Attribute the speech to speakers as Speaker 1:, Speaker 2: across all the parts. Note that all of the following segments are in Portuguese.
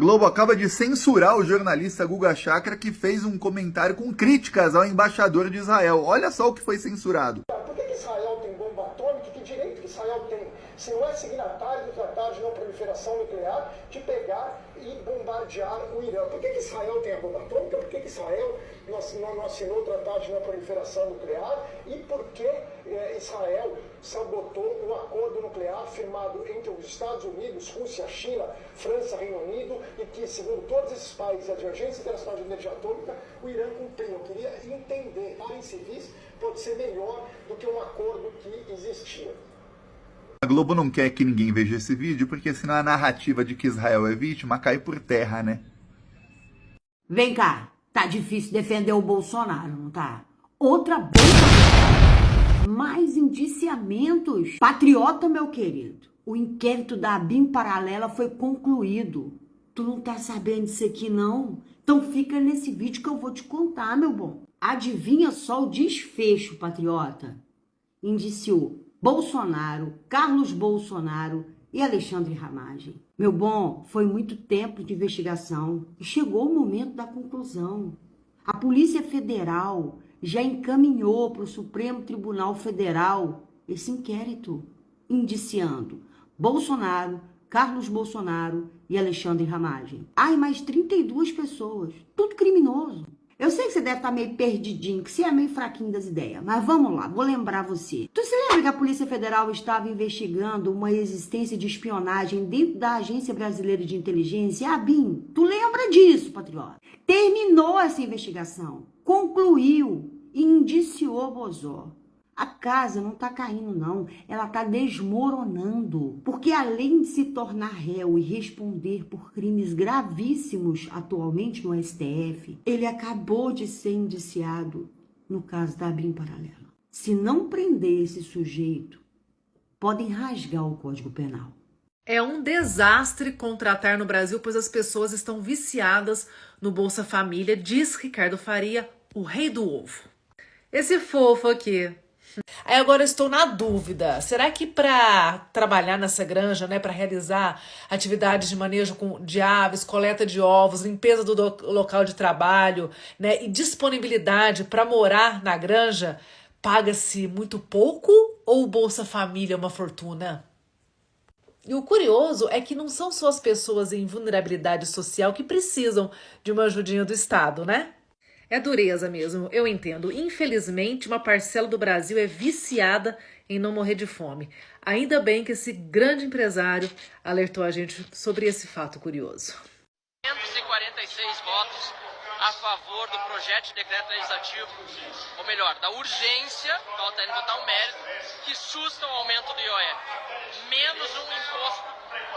Speaker 1: Globo acaba de censurar o jornalista Guga Chakra, que fez um comentário com críticas ao embaixador de Israel. Olha só o que foi censurado.
Speaker 2: Por que Israel tem bomba atômica? Que direito que Israel tem, se não é signatário do Tratado de Não Proliferação Nuclear, de pegar e bombardear o Irã? Por que Israel tem a bomba atômica? Por que Israel não assinou o Tratado de Não Proliferação Nuclear? E por que Israel sabotou um acordo nuclear firmado entre os Estados Unidos, Rússia, China, França, Reino Unido, e que, segundo todos esses países, a Agência Internacional de Energia Atômica, o Irã cumpriu? Eu queria entender, em civis, pode ser melhor do que um acordo que existia.
Speaker 1: A Globo não quer que ninguém veja esse vídeo, porque senão a narrativa de que Israel é vítima cai por terra, né?
Speaker 3: Vem cá, tá difícil defender o Bolsonaro, não tá? Outra bomba. Mais indiciamentos. Patriota, meu querido. O inquérito da ABIN paralela foi concluído. Tu não tá sabendo disso aqui, não? Então fica nesse vídeo que eu vou te contar, meu bom. Adivinha só o desfecho, patriota? Indiciou Bolsonaro, Carlos Bolsonaro e Alexandre Ramagem. Meu bom, foi muito tempo de investigação e chegou o momento da conclusão. A Polícia Federal já encaminhou para o Supremo Tribunal Federal esse inquérito, indiciando Bolsonaro, Carlos Bolsonaro e Alexandre Ramagem. Ai, mais 32 pessoas, tudo criminoso. Eu sei que você deve estar meio perdidinho, que você é meio fraquinho das ideias, mas vamos lá, vou lembrar você. Tu se lembra que a Polícia Federal estava investigando uma existência de espionagem dentro da Agência Brasileira de Inteligência, a ABIN? Tu lembra disso, patriota? Terminou essa investigação, concluiu e indiciou Bozó. A casa não tá caindo, não. Ela tá desmoronando. Porque além de se tornar réu e responder por crimes gravíssimos atualmente no STF, ele acabou de ser indiciado no caso da ABIN paralela. Se não prender esse sujeito, podem rasgar o Código Penal.
Speaker 4: É um desastre contratar no Brasil, pois as pessoas estão viciadas no Bolsa Família, diz Ricardo Faria, o rei do ovo. Esse fofo aqui. Aí agora eu estou na dúvida, será que para trabalhar nessa granja, né, para realizar atividades de manejo de aves, coleta de ovos, limpeza do local de trabalho, né, e disponibilidade para morar na granja, paga-se muito pouco ou o Bolsa Família é uma fortuna? E o curioso é que não são só as pessoas em vulnerabilidade social que precisam de uma ajudinha do Estado, né? É dureza mesmo, eu entendo. Infelizmente, uma parcela do Brasil é viciada em não morrer de fome. Ainda bem que esse grande empresário alertou a gente sobre esse fato curioso.
Speaker 5: 546 votos a favor do projeto de decreto legislativo, ou melhor, da urgência, qual está indo botar um mérito, que susta o aumento do IOF. Menos um imposto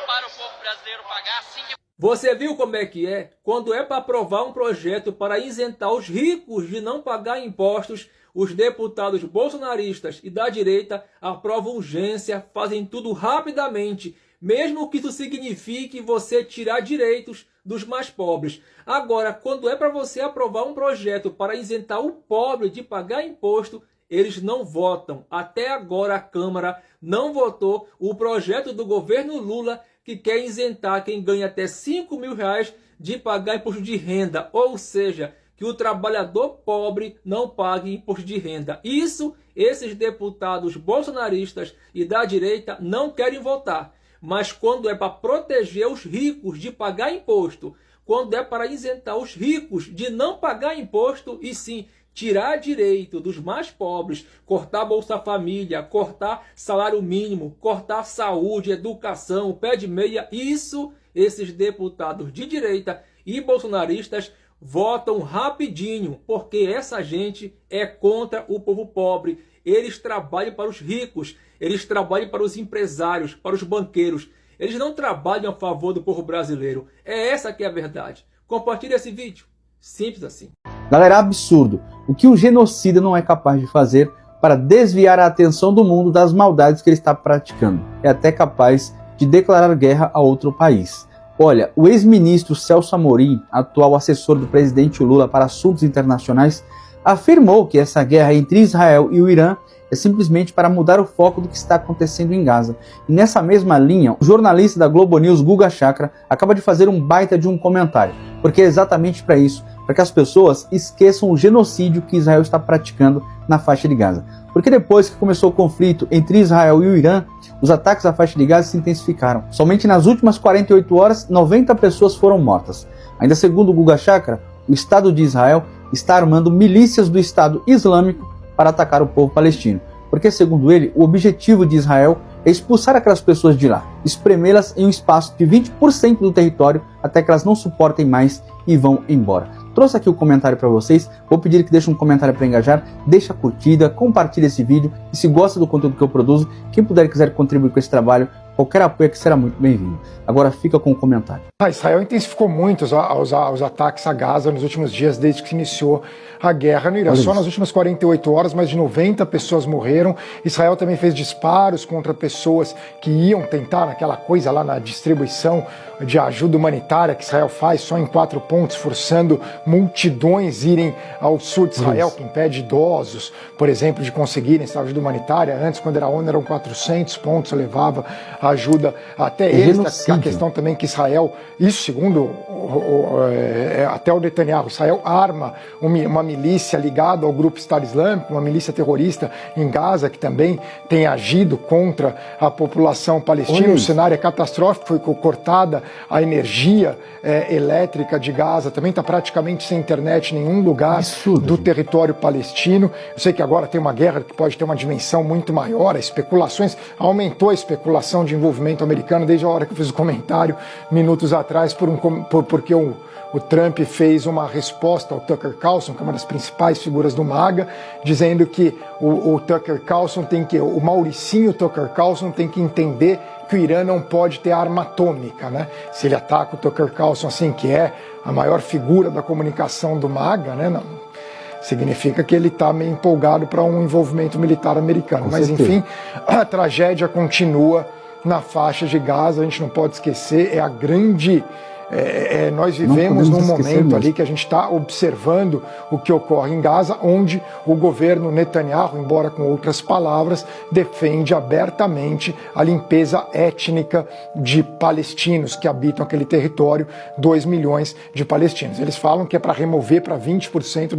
Speaker 5: para o povo brasileiro pagar assim que...
Speaker 6: Você viu como é que é? Quando é para aprovar um projeto para isentar os ricos de não pagar impostos, os deputados bolsonaristas e da direita aprovam urgência, fazem tudo rapidamente, mesmo que isso signifique você tirar direitos dos mais pobres. Agora, quando é para você aprovar um projeto para isentar o pobre de pagar imposto, eles não votam. Até agora a Câmara não votou o projeto do governo Lula que quer isentar quem ganha até R$5.000 de pagar imposto de renda. Ou seja, que o trabalhador pobre não pague imposto de renda. Isso, esses deputados bolsonaristas e da direita não querem votar. Mas quando é para proteger os ricos de pagar imposto, quando é para isentar os ricos de não pagar imposto e sim tirar direito dos mais pobres, cortar Bolsa Família, cortar salário mínimo, cortar saúde, educação, pé de meia, isso esses deputados de direita e bolsonaristas votam rapidinho, porque essa gente é contra o povo pobre. Eles trabalham para os ricos, eles trabalham para os empresários, para os banqueiros. Eles não trabalham a favor do povo brasileiro. É essa que é a verdade. Compartilhe esse vídeo. Simples assim.
Speaker 7: Galera, é absurdo. O que o genocida não é capaz de fazer para desviar a atenção do mundo das maldades que ele está praticando. É até capaz de declarar guerra a outro país. Olha, o ex-ministro Celso Amorim, atual assessor do presidente Lula para assuntos internacionais, afirmou que essa guerra entre Israel e o Irã é simplesmente para mudar o foco do que está acontecendo em Gaza. E nessa mesma linha, o jornalista da Globo News, Guga Chakra, acaba de fazer um baita de um comentário, porque é exatamente para isso, para que as pessoas esqueçam o genocídio que Israel está praticando na faixa de Gaza. Porque depois que começou o conflito entre Israel e o Irã, os ataques à faixa de Gaza se intensificaram. Somente nas últimas 48 horas, 90 pessoas foram mortas. Ainda segundo o Guga Chakra, o Estado de Israel está armando milícias do Estado Islâmico para atacar o povo palestino. Porque, segundo ele, o objetivo de Israel é expulsar aquelas pessoas de lá, espremê-las em um espaço de 20% do território até que elas não suportem mais e vão embora. Trouxe aqui o comentário para vocês, vou pedir que deixem um comentário para engajar, deixa a curtida, compartilhe esse vídeo e se gosta do conteúdo que eu produzo, quem puder e quiser contribuir com esse trabalho, qualquer apoio aqui será muito bem-vindo. Agora fica com o comentário.
Speaker 2: Israel intensificou muito os ataques a Gaza nos últimos dias, desde que se iniciou a guerra no Irã. Só nas últimas 48 horas, mais de 90 pessoas morreram. Israel também fez disparos contra pessoas que iam tentar naquela coisa lá na distribuição de ajuda humanitária que Israel faz só em 4 pontos, forçando multidões irem ao sul de Israel, que impede idosos, por exemplo, de conseguirem essa ajuda humanitária. Antes, quando era a ONU, eram 400 pontos, levava a ajuda até eles. A questão também que Israel, isso segundo até o Netanyahu, Israel arma uma milícia ligada ao grupo Estado Islâmico, uma milícia terrorista em Gaza, que também tem agido contra a população palestina. O cenário é catastrófico, foi cortada a energia elétrica de Gaza, também está praticamente sem internet em nenhum lugar do território palestino. Eu sei que agora tem uma guerra que pode ter uma dimensão muito maior, especulações, aumentou a especulação de envolvimento americano desde a hora que eu fiz o comentário minutos atrás, porque o Trump fez uma resposta ao Tucker Carlson, que é uma das principais figuras do MAGA, dizendo que o Tucker Carlson o Mauricinho Tucker Carlson tem que entender que o Irã não pode ter arma atômica, né? Se ele ataca o Tucker Carlson, assim, que é a maior figura da comunicação do MAGA, né? Não, significa que ele está meio empolgado para um envolvimento militar americano. Mas, enfim, a tragédia continua na faixa de Gaza, a gente não pode esquecer, é a grande... nós vivemos num momento ali que a gente está observando o que ocorre em Gaza, onde o governo Netanyahu, embora com outras palavras, defende abertamente a limpeza étnica de palestinos que habitam aquele território, 2 milhões de palestinos. Eles falam que é para remover para 20%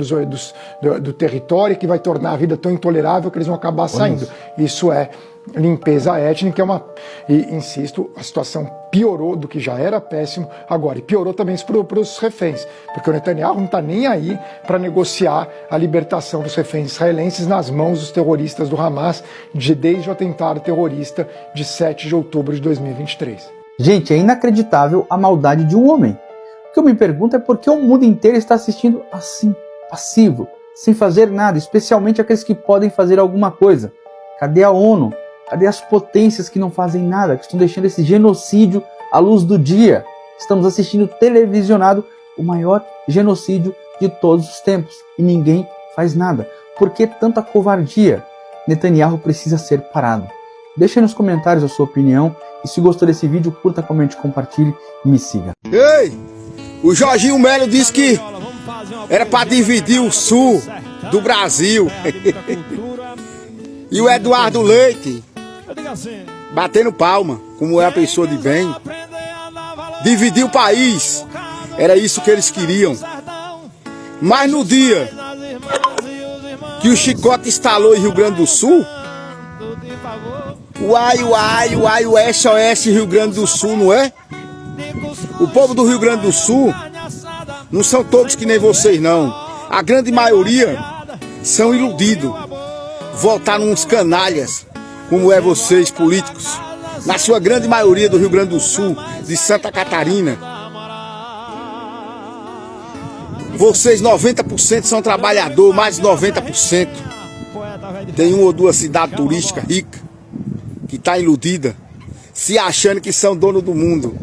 Speaker 2: do território, que vai tornar a vida tão intolerável que eles vão acabar saindo. Isso é limpeza étnica, e insisto, a situação piorou do que já era péssimo agora, e piorou também para os reféns, porque o Netanyahu não está nem aí para negociar a libertação dos reféns israelenses nas mãos dos terroristas do Hamas desde o atentado terrorista de 7 de outubro de 2023.
Speaker 7: Gente, é inacreditável a maldade de um homem. O que eu me pergunto é por que o mundo inteiro está assistindo assim, passivo, sem fazer nada, especialmente aqueles que podem fazer alguma coisa. Cadê a ONU? Cadê as potências que não fazem nada, que estão deixando esse genocídio à luz do dia? Estamos assistindo televisionado o maior genocídio de todos os tempos e ninguém faz nada. Por que tanta covardia? Netanyahu precisa ser parado. Deixe aí nos comentários a sua opinião e se gostou desse vídeo, curta, comente, compartilhe e me siga.
Speaker 8: Ei, o Jorginho Melo disse que era para dividir o sul do Brasil. E o Eduardo Leite batendo palma, como é a pessoa de bem. Dividir o país, era isso que eles queriam. Mas no dia que o chicote estalou em Rio Grande do Sul, o SOS Rio Grande do Sul, não é? O povo do Rio Grande do Sul não são todos que nem vocês, não. A grande maioria são iludidos. Votar uns canalhas, como é vocês, políticos, na sua grande maioria do Rio Grande do Sul, de Santa Catarina. Vocês, 90% são trabalhador, mais de 90%. Tem uma ou duas cidades turísticas ricas, que está iludida, se achando que são dono do mundo.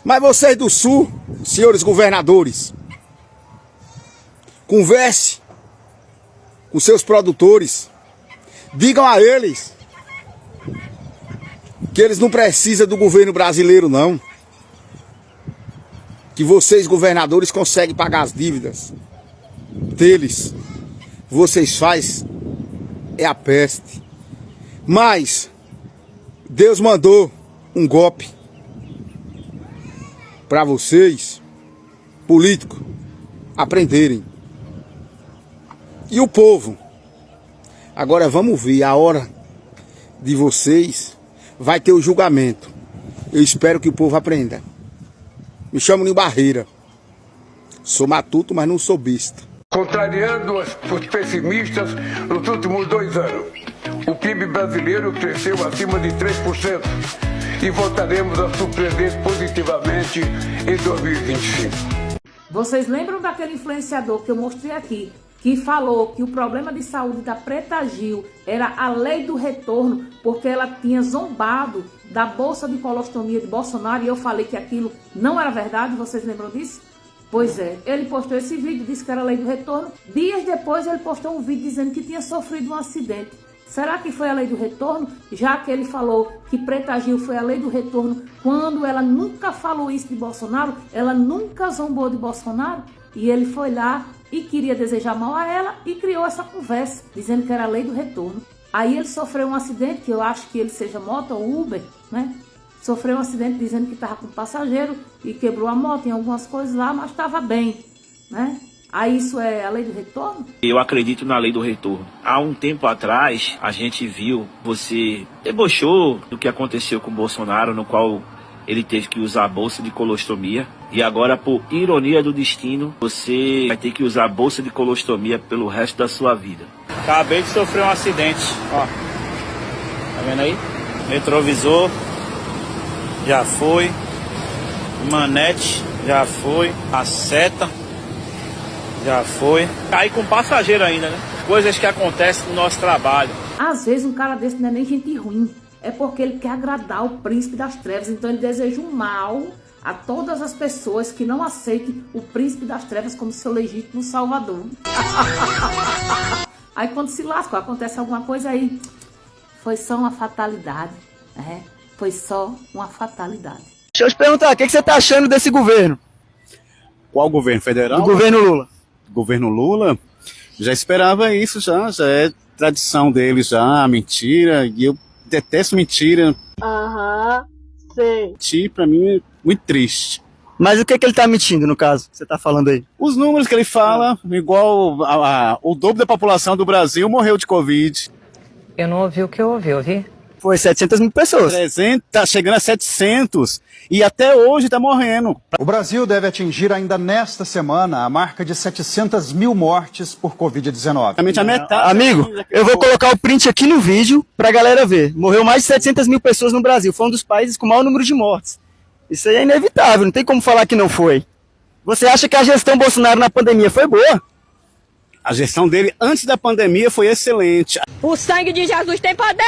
Speaker 8: Mas vocês do Sul, senhores governadores, converse com seus produtores, digam a eles que eles não precisam do governo brasileiro, não. Que vocês, governadores, conseguem pagar as dívidas deles. Vocês fazem é a peste. Mas Deus mandou um golpe para vocês, políticos, aprenderem. E o povo, agora vamos ver, a hora de vocês vai ter o julgamento. Eu espero que o povo aprenda. Me chamo de Barreira. Sou matuto, mas não sou besta.
Speaker 9: Contrariando os pessimistas, nos últimos 2 anos, o PIB brasileiro cresceu acima de 3% e voltaremos a surpreender positivamente em 2025.
Speaker 10: Vocês lembram daquele influenciador que eu mostrei aqui, que falou que o problema de saúde da Preta Gil era a lei do retorno, porque ela tinha zombado da bolsa de colostomia de Bolsonaro, e eu falei que aquilo não era verdade? Vocês lembram disso? Pois é, ele postou esse vídeo, disse que era a lei do retorno. Dias depois ele postou um vídeo dizendo que tinha sofrido um acidente. Será que foi a lei do retorno? Já que ele falou que Preta Gil foi a lei do retorno, quando ela nunca falou isso de Bolsonaro, ela nunca zombou de Bolsonaro, e ele foi lá e queria desejar mal a ela e criou essa conversa, dizendo que era a lei do retorno. Aí ele sofreu um acidente, que eu acho que ele seja moto ou Uber, né? Sofreu um acidente dizendo que estava com passageiro e quebrou a moto em algumas coisas lá, mas estava bem, né? Aí isso é a lei do retorno?
Speaker 11: Eu acredito na lei do retorno. Há um tempo atrás, a gente viu, você debochou do que aconteceu com o Bolsonaro, no qual ele teve que usar a bolsa de colostomia. E agora, por ironia do destino, você vai ter que usar a bolsa de colostomia pelo resto da sua vida. Acabei de sofrer um acidente, ó. Tá vendo aí? Retrovisor já foi, manete já foi, a seta já foi. Caí com passageiro ainda, né? Coisas que acontecem no nosso trabalho.
Speaker 10: Às vezes um cara desse não é nem gente ruim, é porque ele quer agradar o príncipe das trevas, então ele deseja um mal a todas as pessoas que não aceitem o príncipe das trevas como seu legítimo salvador. Aí quando se lasca, acontece alguma coisa aí, foi só uma fatalidade, né? Foi só uma fatalidade.
Speaker 12: Deixa eu te perguntar, o que você tá achando desse governo?
Speaker 13: Qual governo? Federal?
Speaker 12: Do governo Lula.
Speaker 13: Governo Lula? Já esperava isso, já é tradição deles já, mentira, e eu detesto mentira.
Speaker 12: Aham, sei.
Speaker 13: Mentir pra mim é muito triste.
Speaker 12: Mas o que ele tá mentindo, no caso, que você tá falando aí?
Speaker 13: Os números que ele fala, igual o dobro da população do Brasil morreu de Covid.
Speaker 14: Eu não ouvi o que eu ouvi?
Speaker 12: Foi 700 mil pessoas.
Speaker 13: 300, tá chegando a 700 e até hoje tá morrendo.
Speaker 15: O Brasil deve atingir ainda nesta semana a marca de 700 mil mortes por Covid-19.
Speaker 13: A metade.
Speaker 12: Amigo, eu vou colocar o print aqui no vídeo pra galera ver. Morreu mais de 700 mil pessoas no Brasil. Foi um dos países com o maior número de mortes. Isso aí é inevitável, não tem como falar que não foi. Você acha que a gestão Bolsonaro na pandemia foi boa?
Speaker 13: A gestão dele antes da pandemia foi excelente.
Speaker 16: O sangue de Jesus tem poder,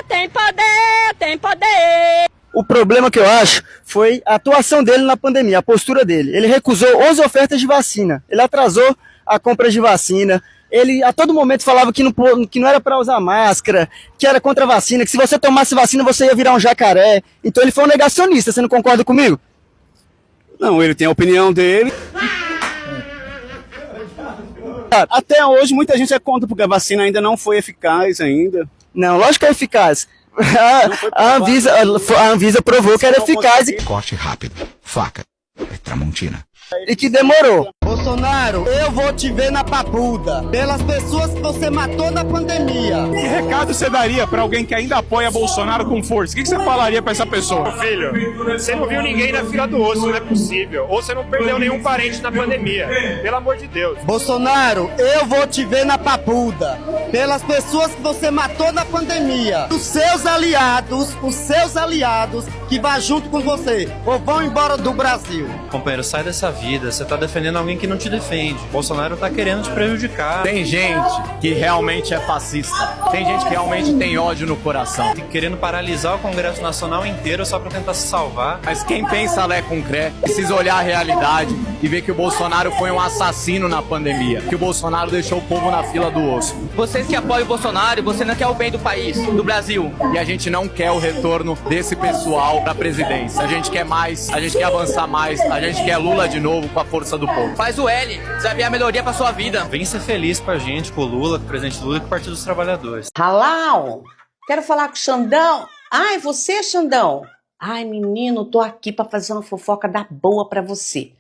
Speaker 16: tem poder, tem poder.
Speaker 12: O problema que eu acho foi a atuação dele na pandemia, a postura dele. Ele recusou 11 ofertas de vacina. Ele atrasou a compra de vacina. Ele a todo momento falava que não era para usar máscara, que era contra a vacina, que se você tomasse vacina você ia virar um jacaré. Então ele foi um negacionista, você não concorda comigo?
Speaker 13: Não, ele tem a opinião dele. Até hoje muita gente é contra porque a vacina ainda não foi eficaz ainda.
Speaker 12: Não, lógico que é eficaz. A Anvisa provou que era eficaz.
Speaker 17: Corte rápido, faca, Tramontina.
Speaker 12: E que demorou. Bolsonaro, eu vou te ver na papuda pelas pessoas que você matou na pandemia.
Speaker 18: Que recado você daria pra alguém que ainda apoia Bolsonaro com força? O que você falaria pra essa pessoa?
Speaker 19: Filho, você não viu ninguém na fila do osso, não é possível. Ou você não perdeu nenhum parente na pandemia. Pelo amor de Deus.
Speaker 12: Bolsonaro, eu vou te ver na papuda pelas pessoas que você matou na pandemia. Os seus aliados que vão junto com você ou vão embora do Brasil.
Speaker 20: Companheiro, sai dessa vida. Você tá defendendo alguém que não te defende. Bolsonaro tá querendo te prejudicar.
Speaker 18: Tem gente que realmente é fascista. Tem gente que realmente tem ódio no coração.
Speaker 20: Querendo paralisar o Congresso Nacional inteiro só pra tentar se salvar.
Speaker 18: Mas quem pensa Lé com Cré precisa olhar a realidade e ver que o Bolsonaro foi um assassino na pandemia, que o Bolsonaro deixou o povo na fila do osso.
Speaker 21: Vocês que apoiam o Bolsonaro, você não quer o bem do país, do Brasil.
Speaker 18: E a gente não quer o retorno desse pessoal para a presidência. A gente quer mais, a gente quer avançar mais, a gente quer Lula de novo com a força do povo.
Speaker 21: Faz o L, você vai ver a melhoria pra sua vida.
Speaker 20: Vem ser feliz com a gente, com o Lula, com o presidente Lula e com o Partido dos Trabalhadores.
Speaker 22: Halal, quero falar com o Xandão. Ai, você, Xandão? Ai, menino, tô aqui pra fazer uma fofoca da boa pra você.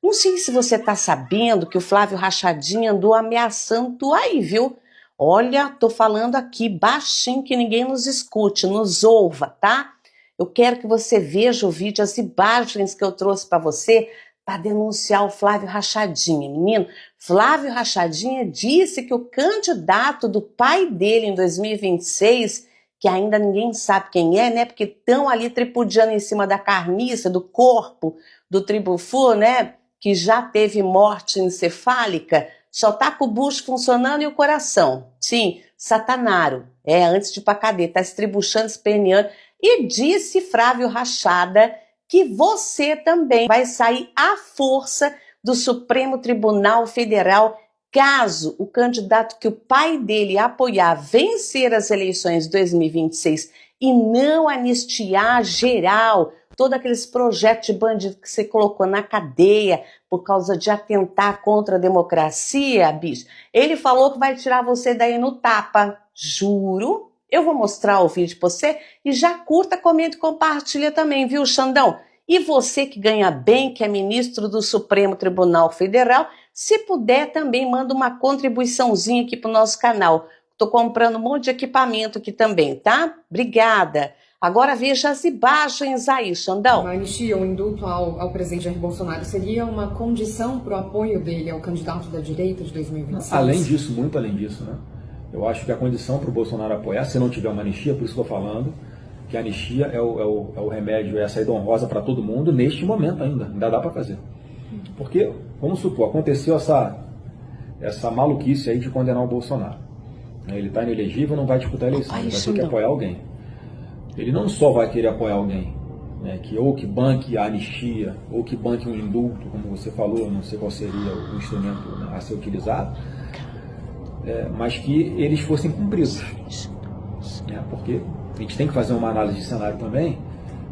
Speaker 22: Não sei se você tá sabendo que o Flávio Rachadinha andou ameaçando tu aí, viu? Olha, tô falando aqui baixinho que ninguém nos escute, nos ouva, tá? Eu quero que você veja o vídeo, as imagens que eu trouxe pra você para denunciar o Flávio Rachadinha. Menino, Flávio Rachadinha disse que o candidato do pai dele em 2026, que ainda ninguém sabe quem é, né? Porque estão ali tripudiando em cima da carniça, do corpo do Tribufu, né? Que já teve morte encefálica, só tá com o bucho funcionando e o coração. Sim, Satanaro. Antes de ir pra cadeia, tá estribuchando, esperneando. E disse Flávio Rachada que você também vai sair à força do Supremo Tribunal Federal caso o candidato que o pai dele apoiar vencer as eleições de 2026 e não anistiar geral, todos aqueles projetos de bandido que você colocou na cadeia por causa de atentar contra a democracia, bicho. Ele falou que vai tirar você daí no tapa. Juro. Eu vou mostrar o vídeo pra você e já curta, comenta e compartilha também, viu, Xandão? E você que ganha bem, que é ministro do Supremo Tribunal Federal, se puder também manda uma contribuiçãozinha aqui pro nosso canal. Tô comprando um monte de equipamento aqui também, tá? Obrigada. Agora veja as imagens aí, Xandão.
Speaker 23: Uma anistia, um indulto ao presidente Jair Bolsonaro seria uma condição para o apoio dele ao candidato da direita de 2026?
Speaker 24: Além disso, muito além disso, né? Eu acho que a condição para o Bolsonaro apoiar, se não tiver uma anistia, por isso que eu estou falando, que a anistia é o remédio, é a saída honrosa para todo mundo neste momento ainda dá para fazer. Porque, vamos supor, aconteceu essa maluquice aí de condenar o Bolsonaro. Ele está inelegível, não vai disputar a eleição, ele vai ter que apoiar alguém. Ele não só vai querer apoiar alguém, né, que banque a anistia, ou que banque um indulto, como você falou, não sei qual seria o instrumento, né, a ser utilizado, mas que eles fossem cumpridos. Porque a gente tem que fazer uma análise de cenário também,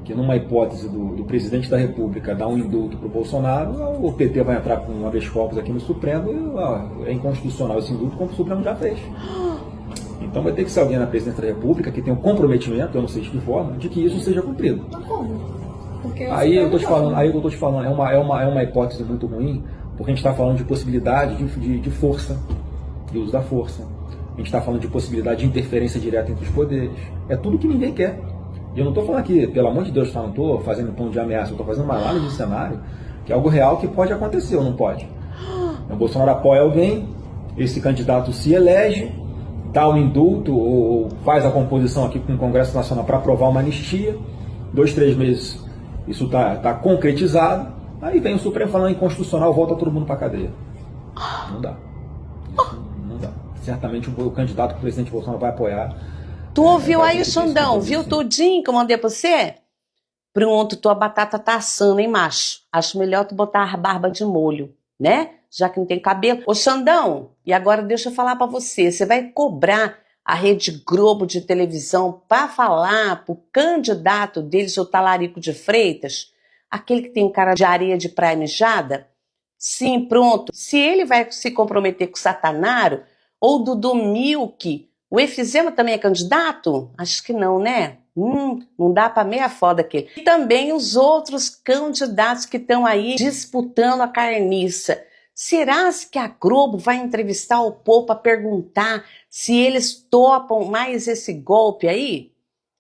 Speaker 24: que numa hipótese do presidente da República dar um indulto para o Bolsonaro, o PT vai entrar com um habeas corpus aqui no Supremo e é inconstitucional esse indulto, como o Supremo já fez. Então vai ter que ser alguém na presidência da República que tenha um comprometimento, eu não sei de que forma, de que isso seja cumprido. Aí eu estou te falando, é uma hipótese muito ruim, porque a gente está falando de possibilidade de força, de uso da força. A gente está falando de possibilidade de interferência direta entre os poderes. É tudo que ninguém quer. E eu não estou falando aqui, pelo amor de Deus, não estou fazendo tom de ameaça, eu estou fazendo uma análise de cenário, que é algo real que pode acontecer ou não pode. O Bolsonaro apoia alguém, esse candidato se elege, dá um indulto ou faz a composição aqui com o Congresso Nacional para aprovar uma anistia, 2, 3 meses isso está concretizado, aí vem o Supremo falando inconstitucional, volta todo mundo para a cadeia. Não dá. Não dá. Certamente o candidato que o presidente Bolsonaro vai apoiar.
Speaker 22: Tu ouviu aí, Xandão? Viu tudinho que eu mandei pra você? Pronto, tua batata tá assando, hein, macho? Acho melhor tu botar a barba de molho, né? Já que não tem cabelo. Ô, Xandão, e agora deixa eu falar pra você. Você vai cobrar a Rede Globo de televisão pra falar pro candidato deles, o Talarico de Freitas? Aquele que tem cara de areia de praia mijada? Sim, pronto. Se ele vai se comprometer com o Satanaro ou Dudu Milk, o Efizema também é candidato? Acho que não, né? Não dá pra meia foda aqui. E também os outros candidatos que estão aí disputando a carniça. Será que a Globo vai entrevistar o povo para perguntar se eles topam mais esse golpe aí?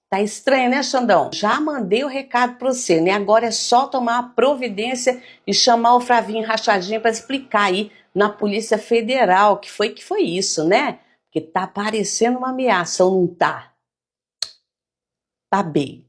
Speaker 22: Tá estranho, né, Xandão? Já mandei o recado para você, né? Agora é só tomar a providência e chamar o Flavinho Rachadinha para explicar aí na Polícia Federal que foi isso, né? Porque tá parecendo uma ameaça, ou não tá? Tá bem.